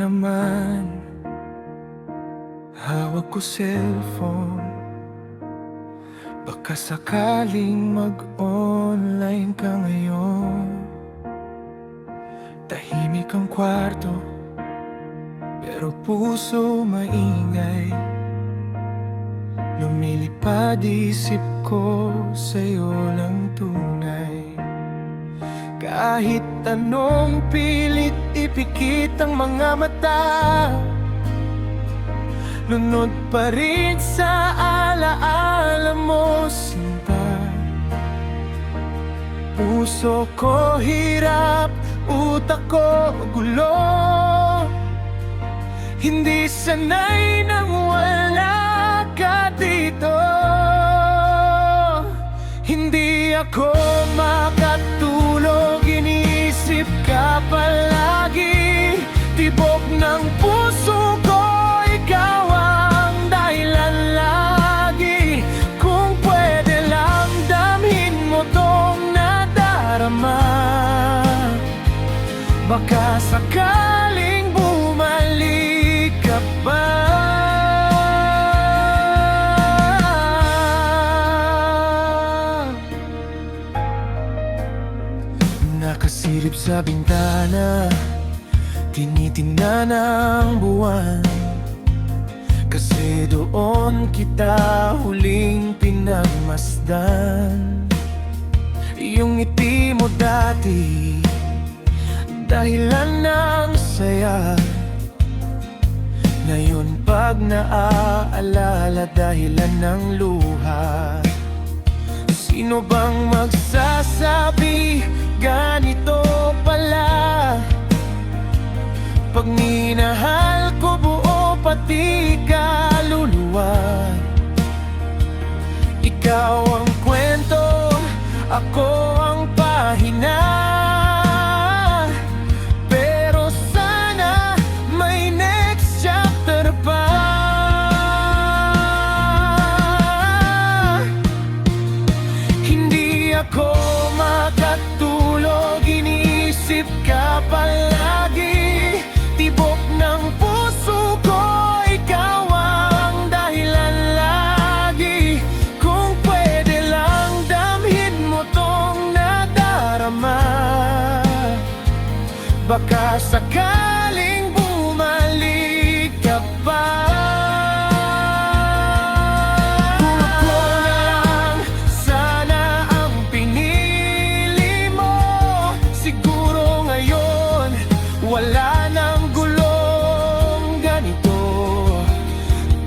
naman, hawak ko cellphone. Baka sakaling mag-online ka ngayon. Tahimik ang kwarto, pero puso maingay. Lumilipad isip ko, sa'yo lang tunay. Kahit anong pilit ipikit ang mga mata, lunod pa rin sa alaala mo, sinta. Puso ko hirap, utak ko gulo. Hindi sanay nang wala ka dito. Hindi ako makatulog, iniisip ka palagi. Tibok ng puso ko, ikaw ang dahilan lagi. Kung pwede lang damhin mo tong nadarama, baka sakaling bumalik ka pa. Nakasilip sa bintana, tinitingnan ang buwan. Kasi doon kita huling pinagmasdan. Yung ngiti mo dati, dahilan ng saya. Ngayon pag naaalala, dahilan ng luha. Sino bang magsasabi ganito pala? Pag minahal ko buo pati kaluluwa. Ikaw ang kwento, ako ang pahina. Pero sana may next chapter pa. Hindi ako makatulog, iniisip ka palagi. Tibok ng puso ko, ikaw ang dahilan lagi. Kung pwede lang damhin mo tong nadarama, baka sakaling bumalik ka pa. Kung ako na lang sana ang pinili mo, siguro ngayon wala nang gulong ganito.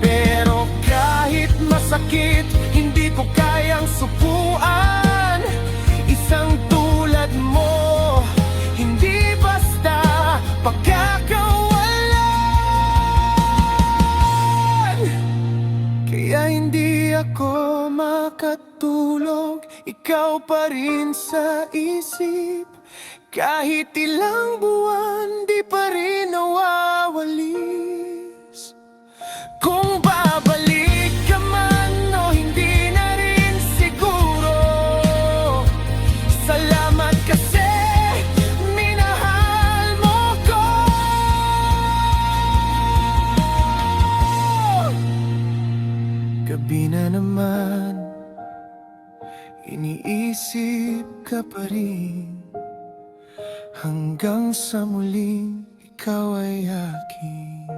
Pero kahit masakit, hindi ko kayang supuan. Isang tulad mo, hindi basta pagkakawalan. Kaya hindi ako makatulog, ikaw pa rin sa isip. Kahit ilang buwan, di pa rin nawawalis. Kung babalik ka man o hindi na rin siguro, salamat kasi minahal mo ko. Gabi na naman, iniisip ka pa rin. Hanggang sa muling ikaw ay akin.